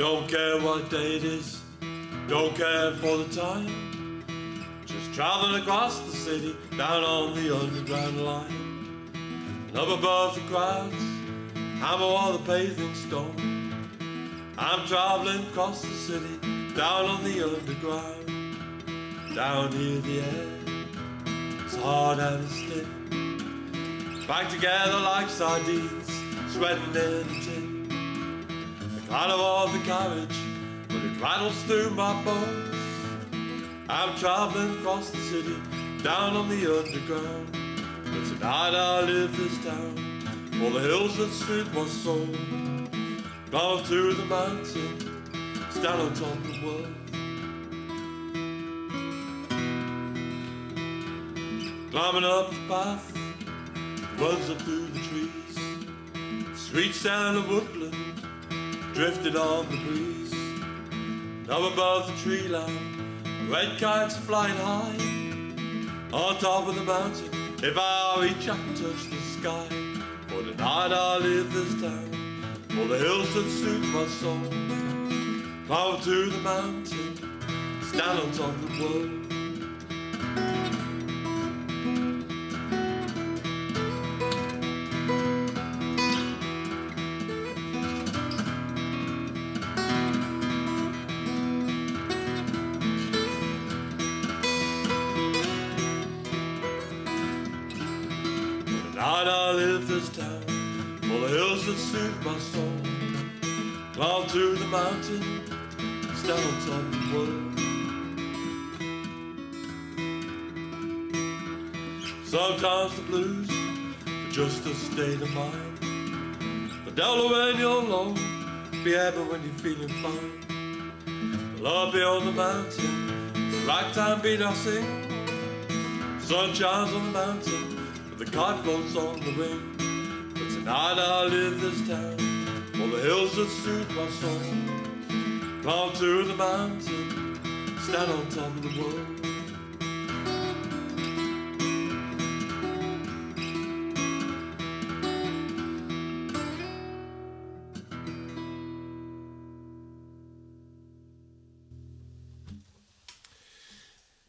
Don't care what day it is, don't care for the time. Just traveling across the city, down on the underground line. And up above the crowds, hammer all the paving stone. I'm traveling across the city, down on the underground. Down here the air is hard and it's thin, packed together like sardines, sweating in a tin. The clatter of the carriage, when it rattles through my bones. I'm traveling across the city, down on the underground. But tonight I leave this town, for the hills that soothe my soul. Climb to the mountain, stand on top of the world. Climbing up the path, runs up through the trees. Sweet sound of woodland, drifted on the breeze. And up above the tree line, red kites flying high. On top of the mountain, if I reach I can touch the sky. For tonight I leave this town, for the hills that soothe my soul. Climb up to the mountain, stand on top of the world. Tonight I leave this town, for the hills that soothe my soul. Climb to the mountain, stand on top of the world. Sometimes the blues are just a state of mind. The devil when you're low, be happy when you're feeling fine. The love beyond the mountain, the ragtime beat I sing. Sun shines on the mountain, the kite floats on the wing. But tonight I leave this town, for the hills that soothe my soul. Climb to the mountain, stand on top of the world.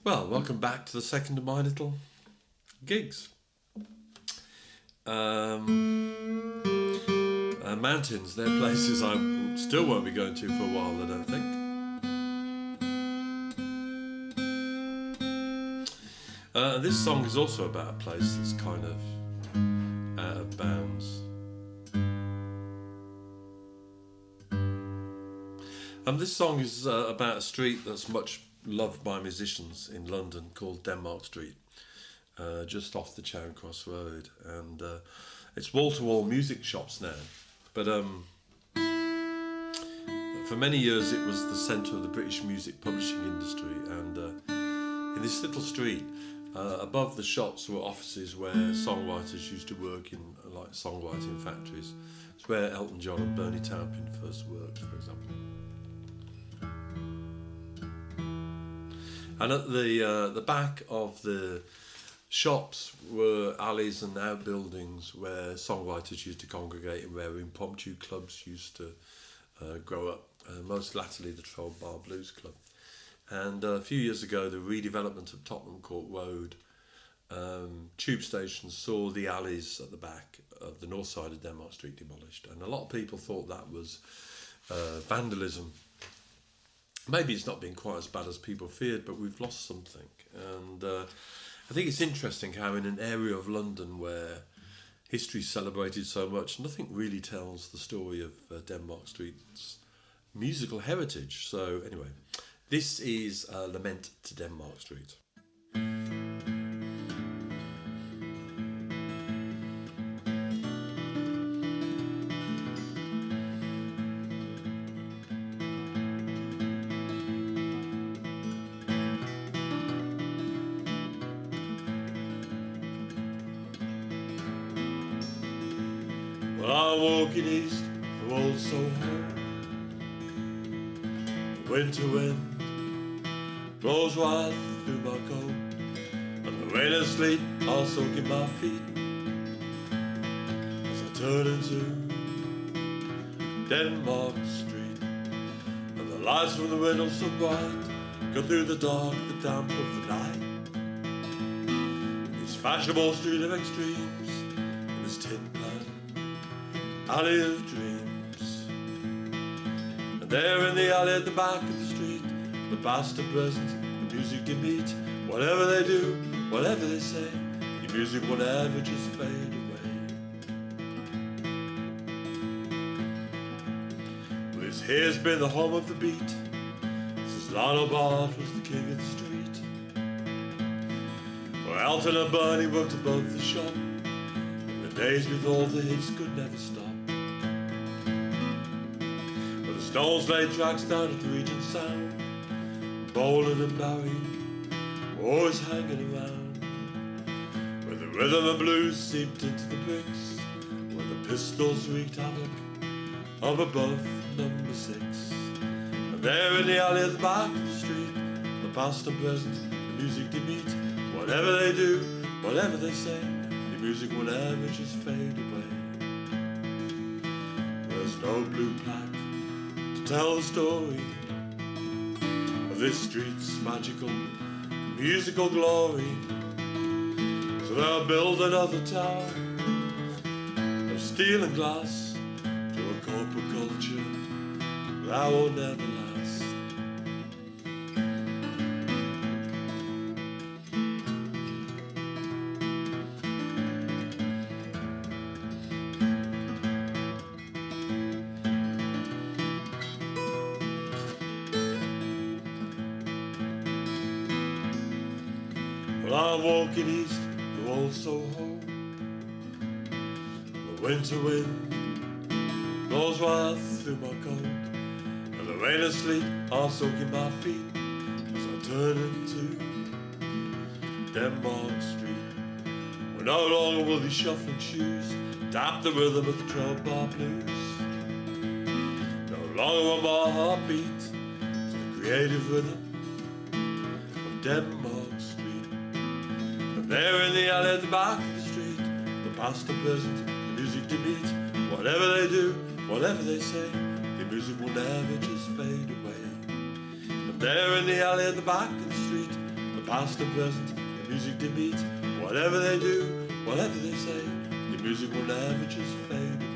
Well, welcome back to the second of my little gigs. Mountains, they're places I still won't be going to for a while, I don't think. And this song is also about a place that's kind of out of bounds. This song is about a street that's much loved by musicians in London called Denmark Street. Just off the Charing Cross Road, and it's wall-to-wall music shops now, but for many years it was the centre of the British music publishing industry, and in this little street above the shops were offices where songwriters used to work in like songwriting factories. It's where Elton John and Bernie Taupin first worked, for example. And at the back of the shops were alleys and outbuildings where songwriters used to congregate and where impromptu clubs used to grow up, most latterly the Troll Bar Blues Club. And a few years ago, the redevelopment of Tottenham Court Road tube stations saw the alleys at the back of the north side of Denmark Street demolished. And a lot of people thought that was vandalism. Maybe it's not been quite as bad as people feared, but we've lost something. And I think it's interesting how in an area of London where history's celebrated so much, nothing really tells the story of Denmark Street's musical heritage. So anyway, this is Lament to Denmark Street. Well, I'm walking east through old Soho. The winter wind blows right through my coat, and the rain and sleet are soaking my feet as I turn into Denmark Street. The lights from the windows so bright go through the dark, the damp of the night. This fashionable street of extremes, in this tin pan alley of dreams. And there in the alley at the back of the street, the past and present, the music they meet. Whatever they do, whatever they say, the music will never just fade away. Well, this here's been the home of the beat since Lionel Bart was the king of the street. Where Elton and Bernie worked above the shop, and the days with all the hits could never stop. Where the Stones laid tracks down at Regent Sound, Boland and Barry always hanging around, where the rhythm and blues seeped into the bricks, where the Pistols wreaked havoc up above number 6. And there in the alley at the back of the street, the past and present, the music they meet. Whatever they do, whatever they say, the music will never just fade away. There's no blue plaque to tell the story of this street's magical musical glory. So they'll build another tower of steel and glass to a corporate culture that will never last. Well, I'm walking east to old Soho. The winter wind blows right through my coat, and the rain and sleet are soaking my feet as I turn into Denmark Street. Where no longer will these shuffling shoes tap the rhythm of the 12-bar blues. No longer will my heart beat to the creative rhythm of Denmark Street. There in the alley at the back of the street, the past and present, the music they meet. Whatever they do, whatever they say, the music will never just fade away. And there in the alley at the back of the street, the past and present, the music they meet. Whatever they do, whatever they say, the music will never just fade away.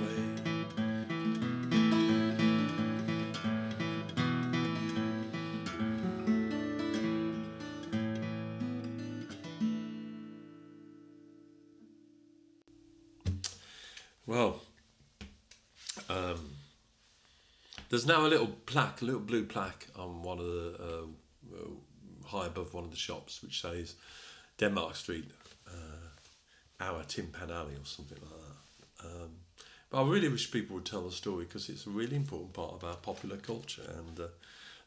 Well, there's now a little plaque, a little blue plaque on one of the high above one of the shops, which says Denmark Street, our Tin Pan Alley or something like that. But I really wish people would tell the story, because it's a really important part of our popular culture, and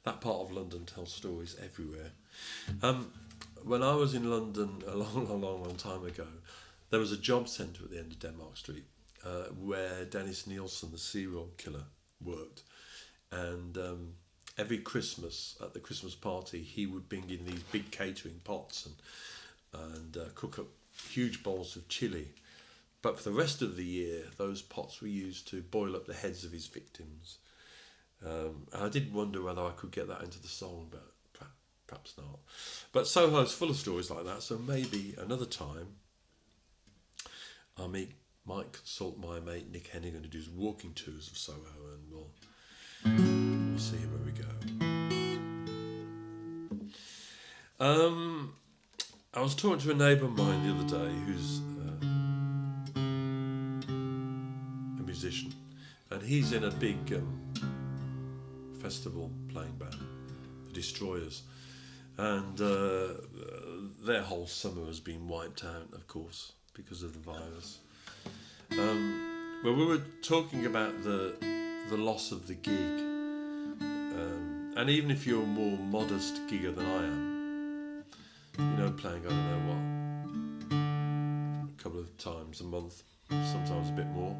that part of London tells stories everywhere. When I was in London a long time ago, there was a job centre at the end of Denmark Street, where Dennis Nielsen, the serial killer, worked. And every Christmas, at the Christmas party, he would bring in these big catering pots and cook up huge bowls of chili. But for the rest of the year, those pots were used to boil up the heads of his victims. And I did wonder whether I could get that into the song, but perhaps not. But Soho's full of stories like that, so maybe another time I might consult my mate Nick Hennigan to do his walking tours of Soho, and we'll see where we go. I was talking to a neighbour of mine the other day who's a musician, and he's in a big festival playing band, the Destroyers, and their whole summer has been wiped out, of course, because of the virus. Well, we were talking about the loss of the gig, and even if you're a more modest gigger than I am, you know, playing, I don't know what, a couple of times a month, sometimes a bit more,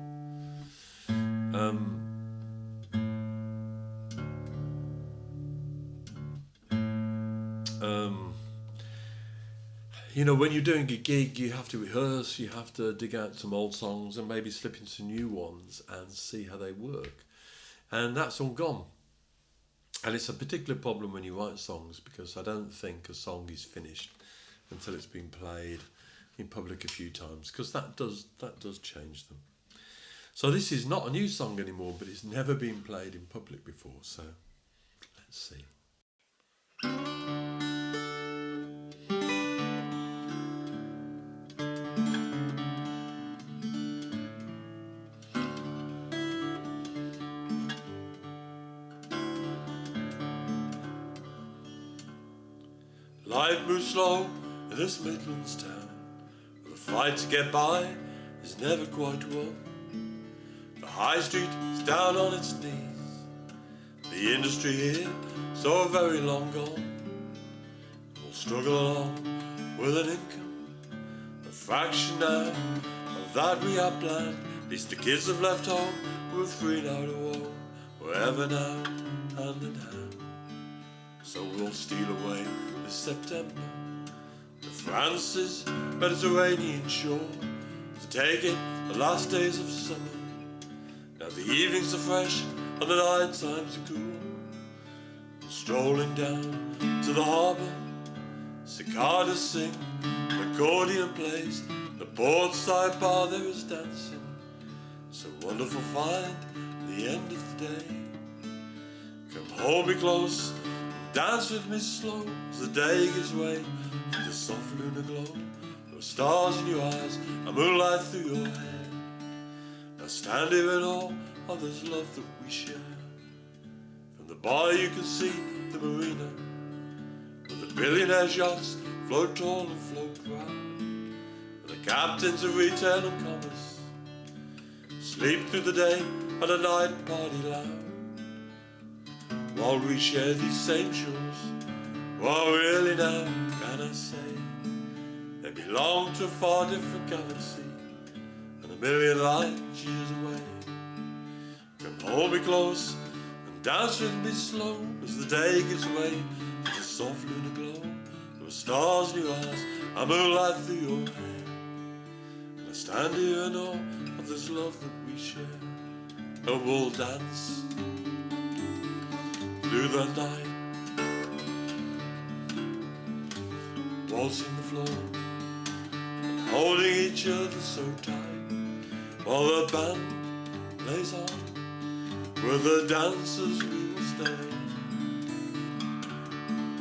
you know, when you're doing a gig, you have to rehearse, you have to dig out some old songs and maybe slip into new ones and see how they work. And that's all gone. And it's a particular problem when you write songs, because I don't think a song is finished until it's been played in public a few times, because that does change them. So this is not a new song anymore, but it's never been played in public before, so let's see. Life moves slow in this Midlands town, but the fight to get by is never quite won. The high street is down on its knees, the industry here so very long gone. We'll struggle along with an income, a fraction now of that we have planned. At least the kids have left home, we're free now to roam wherever now, hand in hand. So we'll steal away this September to France's Mediterranean shore, to take it the last days of summer. Now the evenings are fresh and the night times are cool. We're strolling down to the harbour, cicadas sing, an accordion plays, the portside bar there is dancing. So wonderful find the end of the day. Come hold me close, dance with me slow as the day gives way to the soft lunar glow. There are stars in your eyes and moonlight through your hair. Now stand here in awe of this love that we share. From the bar you can see the marina, where the billionaires' yachts float tall and float proud, where the captains of retail and commerce sleep through the day and the night party loud. While we share these same shores, well really now can I say, they belong to a far different galaxy and a million light years away. Come hold me close and dance with me slow as the day gives way to the soft lunar glow. There are stars in your eyes and moonlight through your hair, and I stand here in awe of this love that we share. And we'll dance through the night, waltzing the floor, and holding each other so tight, while the band plays on. With the dancers we will stay,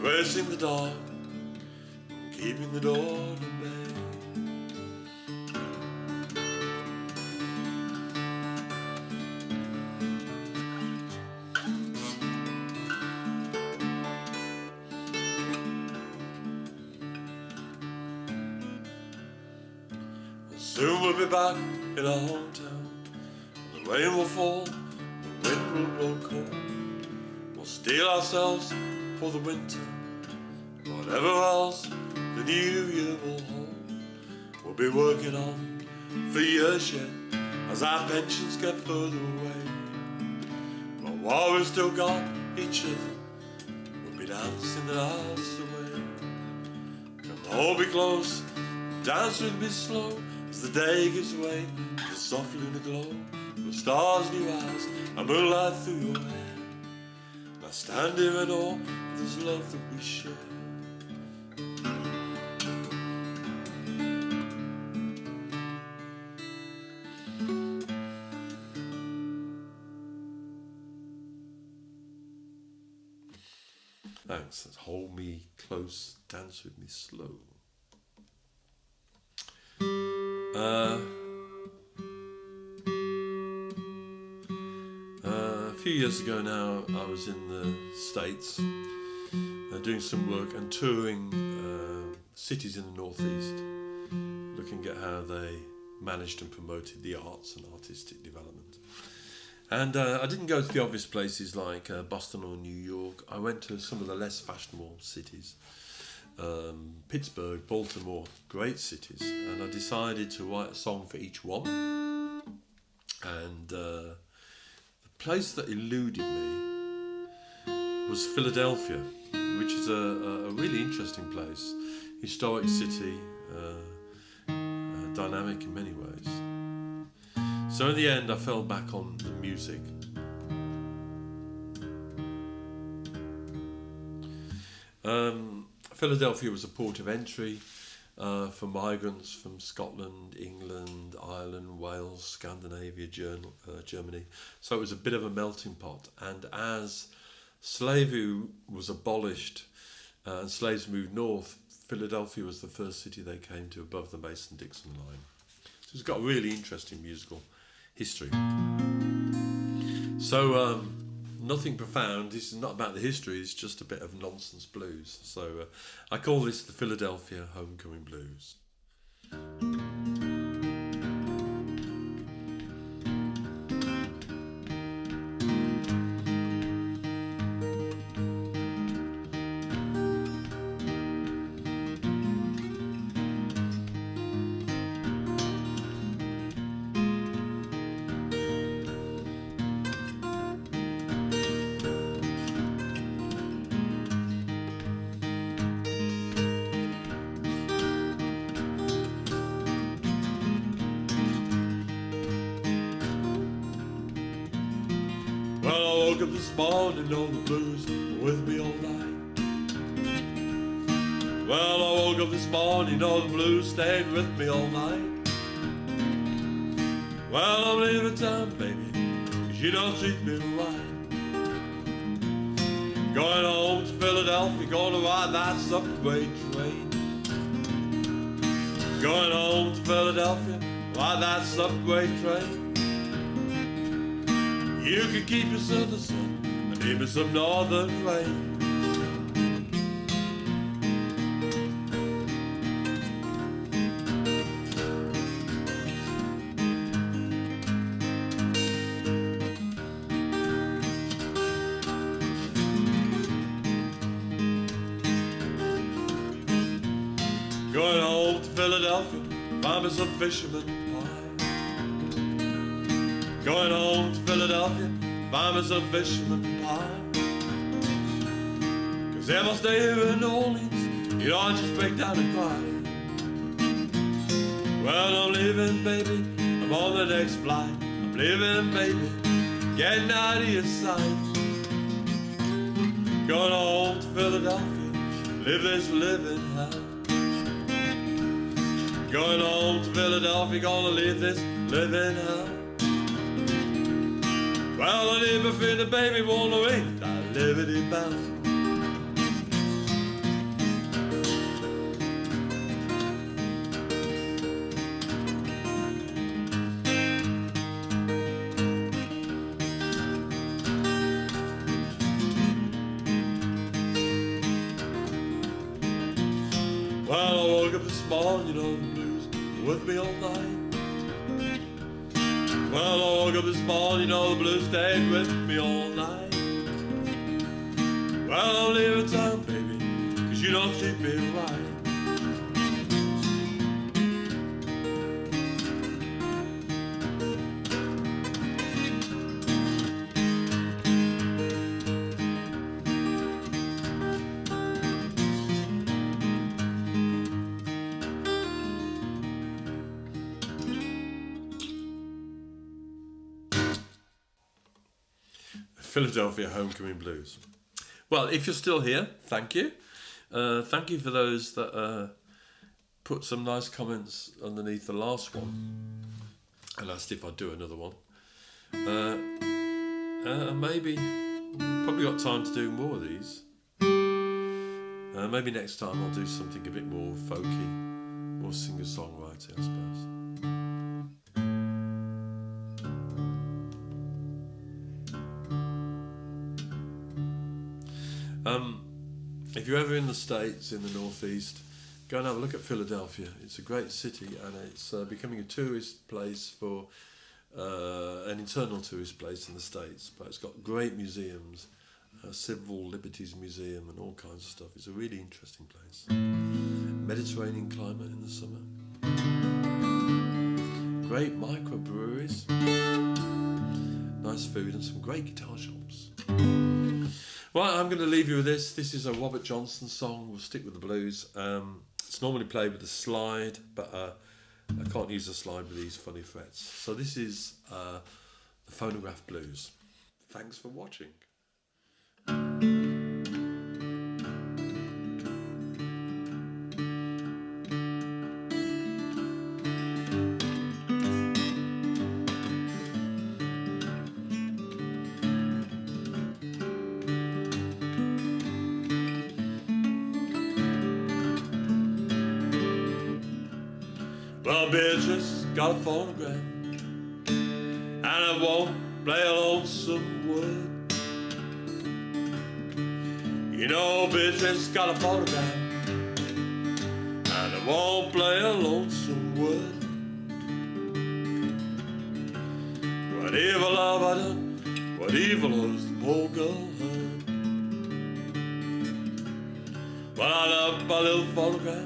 racing the dark, and keeping the dawn at bay. Soon we'll be back in our hometown, and the rain will fall, the wind will blow cold. We'll steel ourselves for the winter, whatever else the new year will hold. We'll be working on for years yet, as our pensions get further away. But while we've still got each other, we'll be dancing the nights away. Come hold me close, dance with me slow, as the day gives way to the soft lunar glow. With stars in your eyes and moonlight through your hair, and I stand here in awe of this love that we share. Thanks. That's Hold Me Close, Dance With Me Slow. A few years ago now, I was in the States doing some work and touring cities in the northeast, looking at how they managed and promoted the arts and artistic development. And I didn't go to the obvious places like Boston or New York. I went to some of the less fashionable cities. Pittsburgh, Baltimore, great cities, and I decided to write a song for each one. And the place that eluded me was Philadelphia, which is a really interesting place, historic city, dynamic in many ways. So in the end I fell back on the music. Philadelphia was a port of entry for migrants from Scotland, England, Ireland, Wales, Scandinavia, Germany. So it was a bit of a melting pot. And as slavery was abolished and slaves moved north, Philadelphia was the first city they came to above the Mason-Dixon line. So it's got a really interesting musical history. So nothing profound. This is not about the history. It's just a bit of nonsense blues. So I call this the Philadelphia Homecoming Blues. Well, I woke up this morning, all the blues were with me all night. Well, I woke up this morning, all the blues stayed with me all night. Well, I'm leaving town, baby, 'cause you don't treat me right. Going home to Philadelphia, gonna ride that subway train. Going home to Philadelphia, ride that subway train. You can keep your southern sun and give me some northern rain. Going home to Philadelphia, find me some fisherman pie. Going home to Philadelphia, find me some fisherman pie. 'Cause if I stay here in New Orleans, you know I just break down and cry. Well, I'm leaving, baby, I'm on the next flight. I'm leaving, baby, getting out of your sight. Going home to Philadelphia, live this living hell. Going home to Philadelphia, gonna leave this living hell. Well, I need my feeling, baby, wanna ring that Liberty Bell. Well, I woke up this morning, you know, the blues were with me all night. Well, I woke up this morning, you know, the blues stayed with me all night. Well, I'm leaving town, baby, 'cause you don't treat me right. Philadelphia Homecoming Blues. Well, if you're still here, thank you. Thank you for those that put some nice comments underneath the last one and asked if I'd do another one. Maybe we've probably got time to do more of these. Maybe next time I'll do something a bit more folky, more singer-songwriter, I suppose. If you're ever in the States, in the Northeast, go and have a look at Philadelphia. It's a great city, and it's becoming a tourist place for an internal tourist place in the States. But it's got great museums, Civil Liberties Museum and all kinds of stuff. It's a really interesting place. Mediterranean climate in the summer. Great microbreweries. Nice food and some great guitar shops. Right, I'm going to leave you with this. This is a Robert Johnson song. We'll stick with the blues. It's normally played with a slide, but I can't use a slide with these funny frets. So this is the Phonograph Blues. Thanks for watching. Well, bitches got a phonograph, and it won't play a lonesome wood. You know, bitches got a phonograph, and it won't play a lonesome wood. What evil have I done? What evil has the poor girl heard? Well, I love my little phonograph,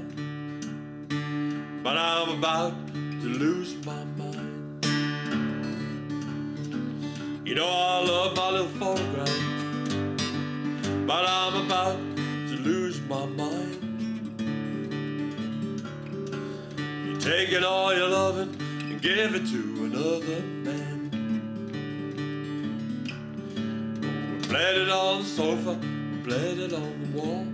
but I'm about to lose my mind. You know I love my little phonograph, but I'm about to lose my mind. You take it all your loving and give it to another man. We played it on the sofa, we played it on the wall.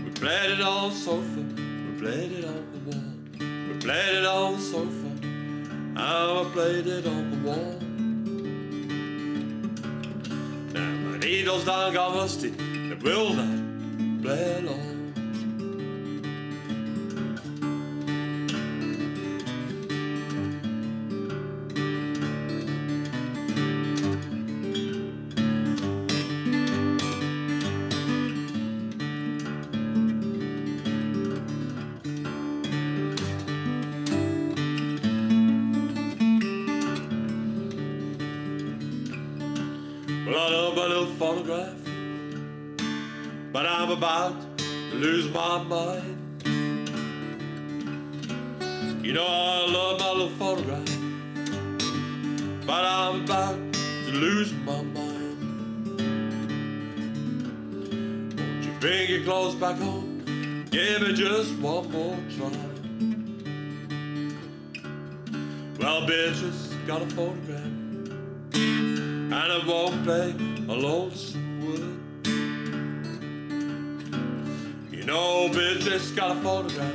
We played it on the sofa, we played it on the wall. We played it on the sofa, and I played it on the wall. Now my needle's done got musty, it will not play long. Well, I love my little phonograph, but I'm about to lose my mind. You know I love my little phonograph, but I'm about to lose my mind. Won't you bring your clothes back home? Give me just one more try. Well, bitches got a phonograph, and it won't play a lonesome wood. You know, bitches got a phonograph,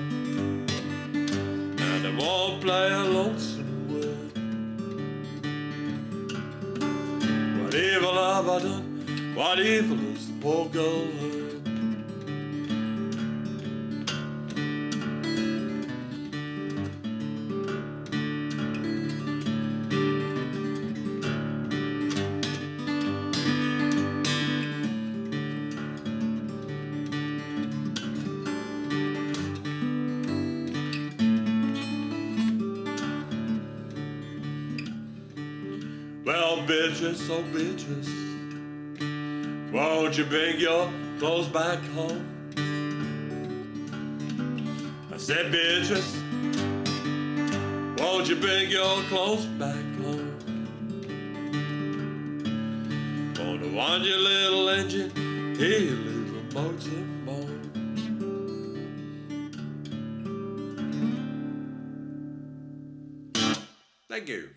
and it won't play a lonesome wood. What evil have I done? What evil has the poor girl heard? Well, bitches, oh bitches, won't you bring your clothes back home? I said, bitches, won't you bring your clothes back home? Gonna wind your little engine, hear your little motor moan. Thank you.